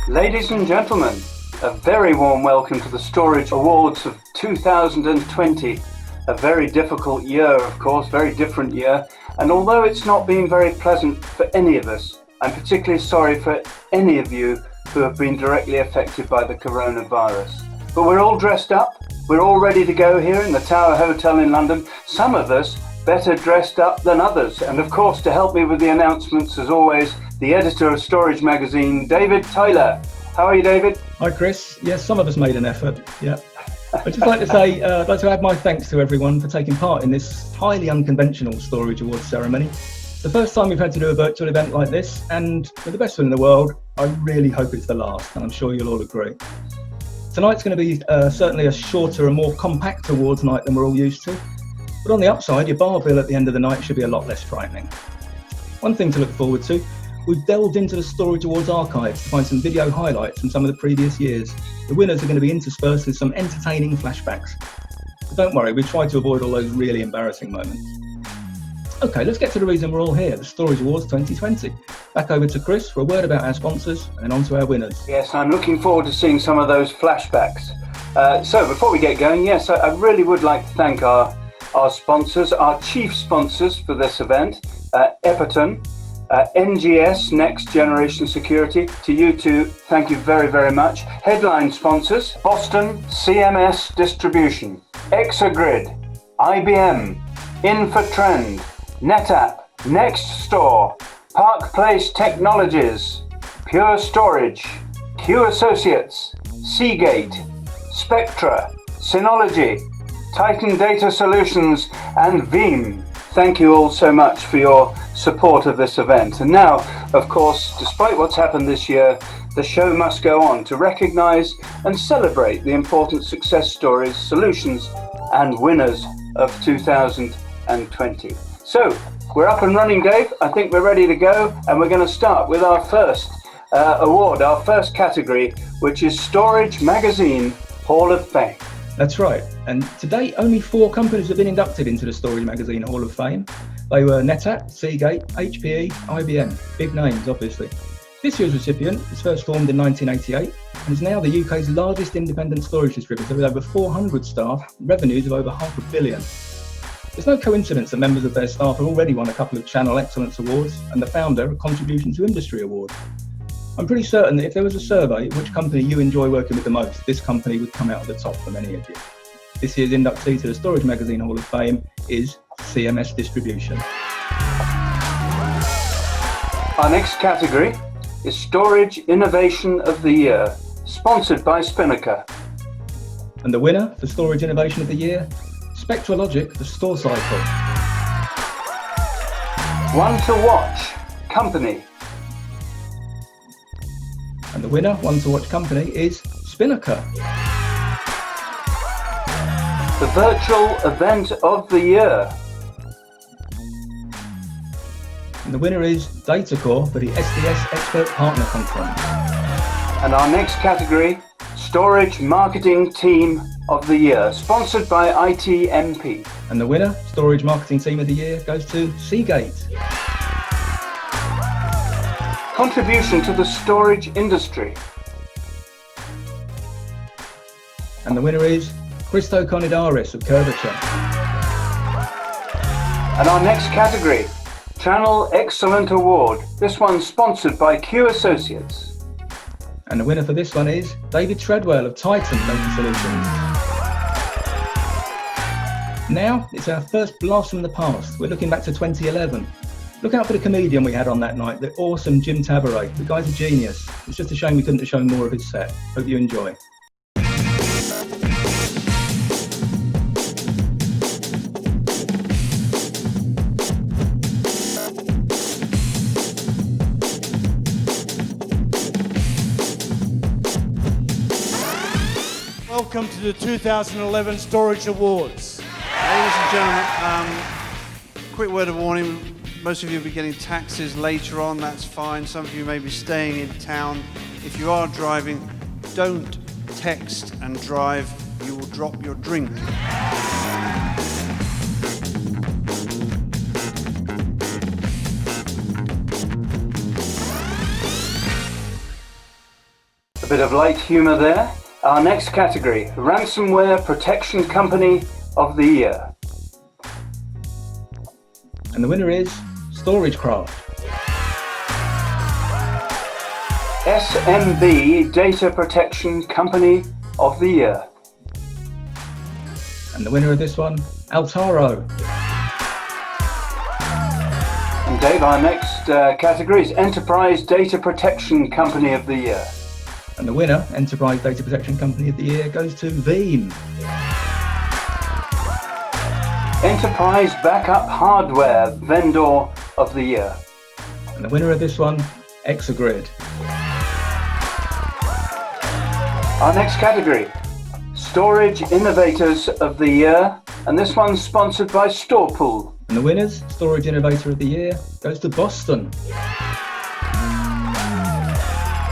Ladies and gentlemen, a very warm welcome to the Storage Awards of 2020. A very difficult year, of course, very different year. And although it's not been very pleasant for any of us, I'm particularly sorry for any of you who have been directly affected by the coronavirus. But we're all dressed up. We're all ready to go here in the Tower Hotel in London. Some of us better dressed up than others. And of course, to help me with the announcements, as always, the editor of Storage Magazine, David Tyler. How are you, David? Hi, Chris. Yes, some of us made an effort. Yeah. I'd just like to say, I'd like to add my thanks to everyone for taking part in this highly unconventional Storage Awards ceremony. It's the first time we've had to do a virtual event like this, and with the best will in the world, I really hope it's the last, and I'm sure you'll all agree. Tonight's going to be certainly a shorter and more compact awards night than we're all used to. But on the upside, your bar bill at the end of the night should be a lot less frightening. One thing to look forward to, we've delved into the Storage Awards archives to find some video highlights from some of the previous years. The winners are going to be interspersed with some entertaining flashbacks. But don't worry, we've tried to avoid all those really embarrassing moments. Okay, let's get to the reason we're all here, the Storage Awards 2020. Back over to Chris for a word about our sponsors and on to our winners. Yes, I'm looking forward to seeing some of those flashbacks. So before we get going, yes, I really would like to thank our sponsors, our chief sponsors for this event, Epperton, NGS, Next Generation Security. To you two, thank you very, very much. Headline sponsors, Boston CMS Distribution, Exagrid, IBM, Infotrend, NetApp, Next Store, Park Place Technologies, Pure Storage, Q Associates, Seagate, Spectra, Synology, Titan Data Solutions, and Veeam. Thank you all so much for your support of this event. And now, of course, despite what's happened this year, the show must go on to recognise and celebrate the important success stories, solutions, and winners of 2020. So, we're up and running, Dave. I think we're ready to go, and we're going to start with our first award, our first category, which is Storage Magazine Hall of Fame. That's right, and to date only 4 companies have been inducted into the Storage Magazine Hall of Fame. They were NetApp, Seagate, HPE, IBM, big names obviously. This year's recipient was first formed in 1988 and is now the UK's largest independent storage distributor with over 400 staff, revenues of over £500 million. It's no coincidence that members of their staff have already won a couple of Channel Excellence Awards and the founder a Contribution to Industry Award. I'm pretty certain that if there was a survey of which company you enjoy working with the most, this company would come out at the top for many of you. This year's inductee to the Storage Magazine Hall of Fame is CMS Distribution. Our next category is Storage Innovation of the Year, sponsored by Spinnaker. And the winner for Storage Innovation of the Year, Spectralogic, the Store Cycle. One to Watch Company. And the winner, One to Watch Company, is Spinnaker. The Virtual Event of the Year. And the winner is Datacore for the SDS Expert Partner Conference. And our next category, Storage Marketing Team of the Year, sponsored by ITMP. And the winner, Storage Marketing Team of the Year, goes to Seagate. Contribution to the storage industry. And the winner is Christo Conidaris of Curvature. And our next category, Channel Excellent Award. This one's sponsored by Q Associates. And the winner for this one is David Treadwell of Titan Data Solutions. Now, it's our first blast from the past. We're looking back to 2011. Look out for the comedian we had on that night, the awesome Jim Tabaret. The guy's a genius. It's just a shame we couldn't have shown more of his set. Hope you enjoy. Welcome to the 2011 Storage Awards. Ladies and gentlemen, quick word of warning. Most of you will be getting taxis later on, that's fine. Some of you may be staying in town. If you are driving, don't text and drive. You will drop your drink. bit of light humour there. Our next category, Ransomware Protection Company of the Year. And the winner is Storagecraft. SMB Data Protection Company of the Year. And the winner of this one, Altaro. And Dave, our next category is Enterprise Data Protection Company of the Year. And the winner, Enterprise Data Protection Company of the Year, goes to Veeam. Enterprise Backup Hardware Vendor of the Year. And the winner of this one, Exagrid. Our next category, Storage Innovators of the Year, and this one's sponsored by Storepool. And the winners, Storage Innovator of the Year, goes to Boston.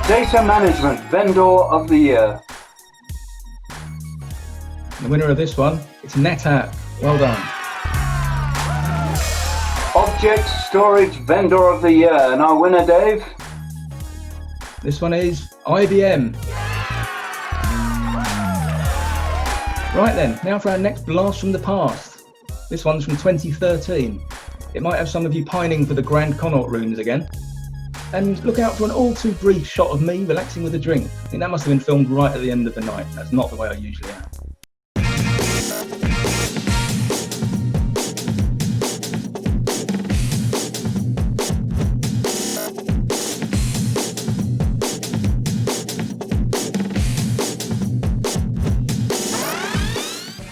Data Management Vendor of the Year. And the winner of this one, it's NetApp. Well done. Object Storage Vendor of the Year, and our winner, Dave? This one is IBM. Right then, now for our next blast from the past. This one's from 2013. It might have some of you pining for the Grand Connaught rooms again. And look out for an all too brief shot of me relaxing with a drink. I think that must have been filmed right at the end of the night. That's not the way I usually am.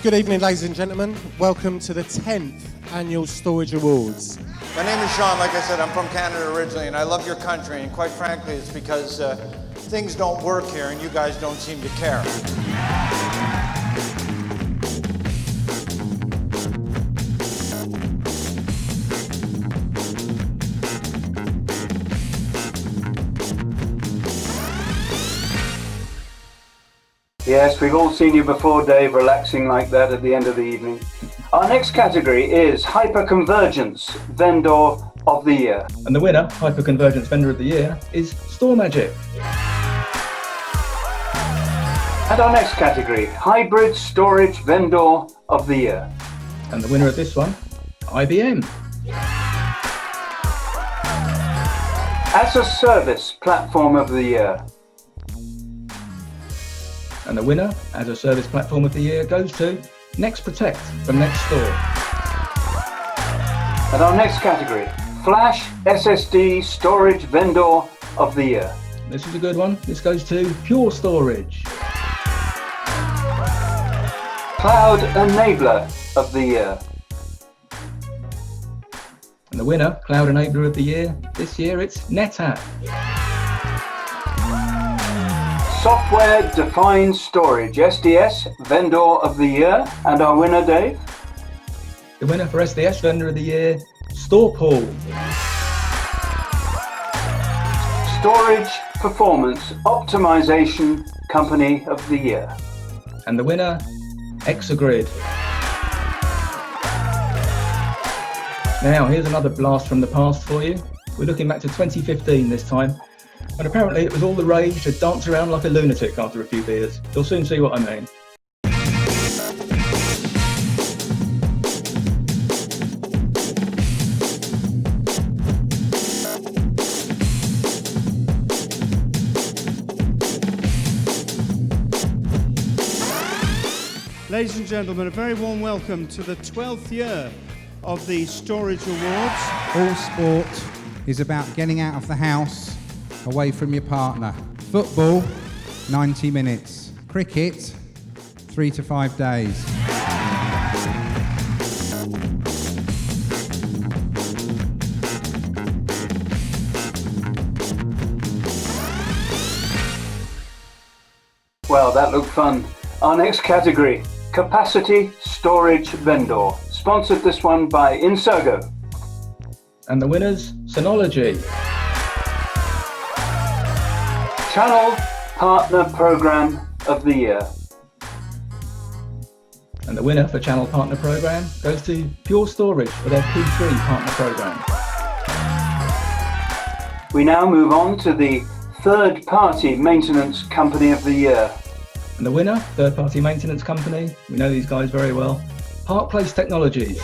Good evening, ladies and gentlemen. Welcome to the 10th Annual Storage Awards. My name is Sean. Like I said, I'm from Canada originally, and I love your country. And quite frankly, it's because things don't work here, and you guys don't seem to care. Yes, we've all seen you before, Dave, relaxing like that at the end of the evening. Our next category is Hyperconvergence Vendor of the Year. And the winner, Hyperconvergence Vendor of the Year, is StoreMagic. And our next category, Hybrid Storage Vendor of the Year. And the winner of this one, IBM. As a Service Platform of the Year. And the winner, as a service platform of the year, goes to Next Protect from Nextstore. And our next category, Flash SSD Storage Vendor of the Year. This is a good one. This goes to Pure Storage. Cloud Enabler of the Year. And the winner, Cloud Enabler of the Year, this year it's NetApp. Software Defined Storage, SDS Vendor of the Year. And our winner, Dave? The winner for SDS Vendor of the Year, Storepool. Storage Performance Optimization Company of the Year. And the winner, Exagrid. Now, here's another blast from the past for you. We're looking back to 2015 this time. And apparently it was all the rage to dance around like a lunatic after a few beers. You'll soon see what I mean. Ladies and gentlemen, a very warm welcome to the 12th year of the Storage Awards. All sport is about getting out of the house, away from your partner. Football, 90 minutes. Cricket, 3 to 5 days. Well, that looked fun. Our next category, Capacity Storage Vendor. Sponsored this one by Insurgo. And the winners, Synology. Channel Partner Program of the Year. And the winner for Channel Partner Program goes to Pure Storage for their P3 Partner Program. We now move on to the Third Party Maintenance Company of the Year. And the winner, Third Party Maintenance Company, we know these guys very well, Park Place Technologies.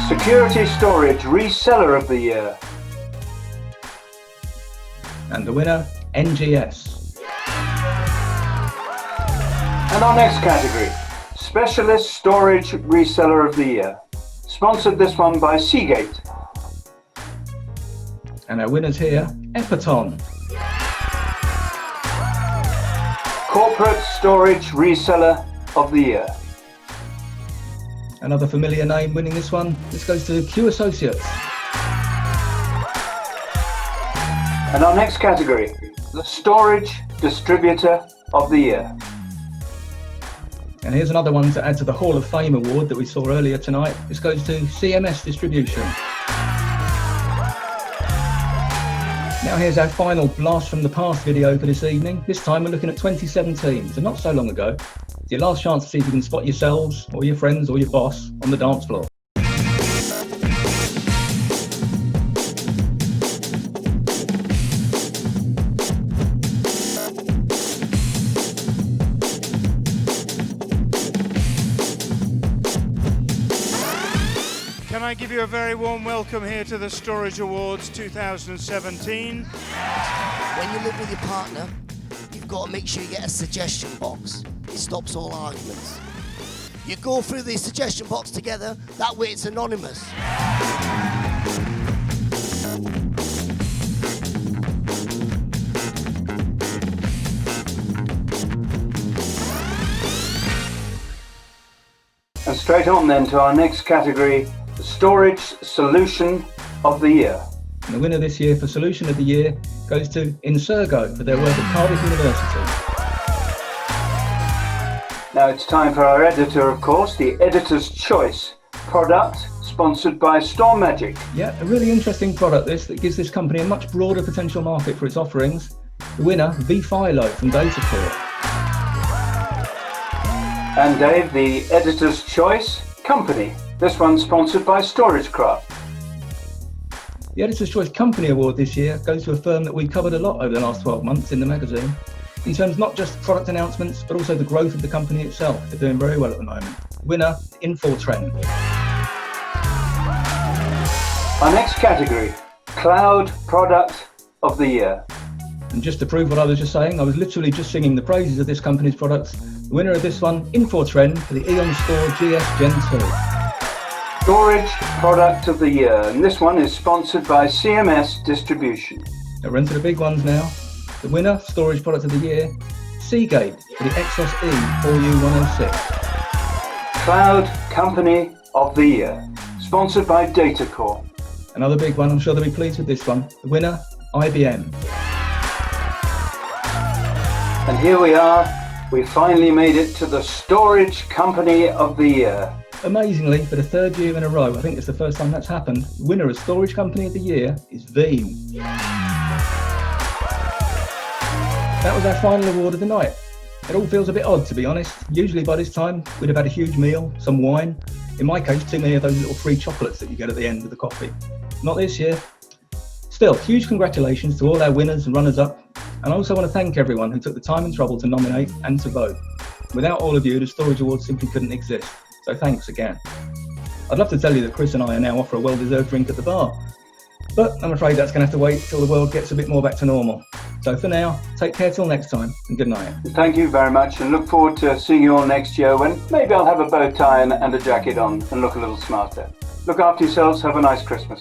Security Storage Reseller of the Year. And the winner, NGS. And our next category, Specialist Storage Reseller of the Year. Sponsored this one by Seagate. And our winners here, Epperton. Corporate Storage Reseller of the Year. Another familiar name winning this one. This goes to Q Associates. And our next category, the Storage Distributor of the Year. And here's another one to add to the Hall of Fame award that we saw earlier tonight. This goes to CMS Distribution. Now here's our final blast from the past video for this evening. This time we're looking at 2017, so not so long ago. It's your last chance to see if you can spot yourselves or your friends or your boss on the dance floor. Can I give you a very warm welcome here to the Storage Awards 2017? When you live with your partner, you've got to make sure you get a suggestion box. It stops all arguments. You go through the suggestion box together, that way it's anonymous. And straight on then to our next category, the Storage Solution of the Year. And the winner this year for Solution of the Year goes to Insurgo for their work at Cardiff University. Now it's time for our editor, of course, the Editor's Choice product, sponsored by Storm Magic. Yeah, a really interesting product this that gives this company a much broader potential market for its offerings. The winner, vFilo from Datacore. And Dave, the Editor's Choice Company. This one's sponsored by Storagecraft. The Editor's Choice Company Award this year goes to a firm that we've covered a lot over the last 12 months in the magazine, in terms not just product announcements, but also the growth of the company itself. They're doing very well at the moment. Winner, Infotrend. Our next category, Cloud Product of the Year. And just to prove what I was just saying, I was literally just singing the praises of this company's products. The winner of this one, Infotrend, for the Eon Store GS Gen 2. Storage Product of the Year, and this one is sponsored by CMS Distribution. Now we're into the big ones now. The winner, Storage Product of the Year, Seagate, for the Exos E 4U106. Cloud Company of the Year, sponsored by Datacore. Another big one, I'm sure they'll be pleased with this one. The winner, IBM. And here we are, we finally made it to the Storage Company of the Year. Amazingly, for the third year in a row, I think it's the first time that's happened, the winner of Storage Company of the Year is Veeam. That was our final award of the night. It all feels a bit odd, to be honest. Usually by this time, we'd have had a huge meal, some wine. In my case, too many of those little free chocolates that you get at the end of the coffee. Not this year. Still, huge congratulations to all our winners and runners-up. And I also want to thank everyone who took the time and trouble to nominate and to vote. Without all of you, the Storage Awards simply couldn't exist. So thanks again. I'd love to tell you that Chris and I are now off for a well-deserved drink at the bar. But I'm afraid that's going to have to wait till the world gets a bit more back to normal. So for now, take care till next time, and good night. Thank you very much, and look forward to seeing you all next year when maybe I'll have a bow tie and a jacket on and look a little smarter. Look after yourselves, have a nice Christmas.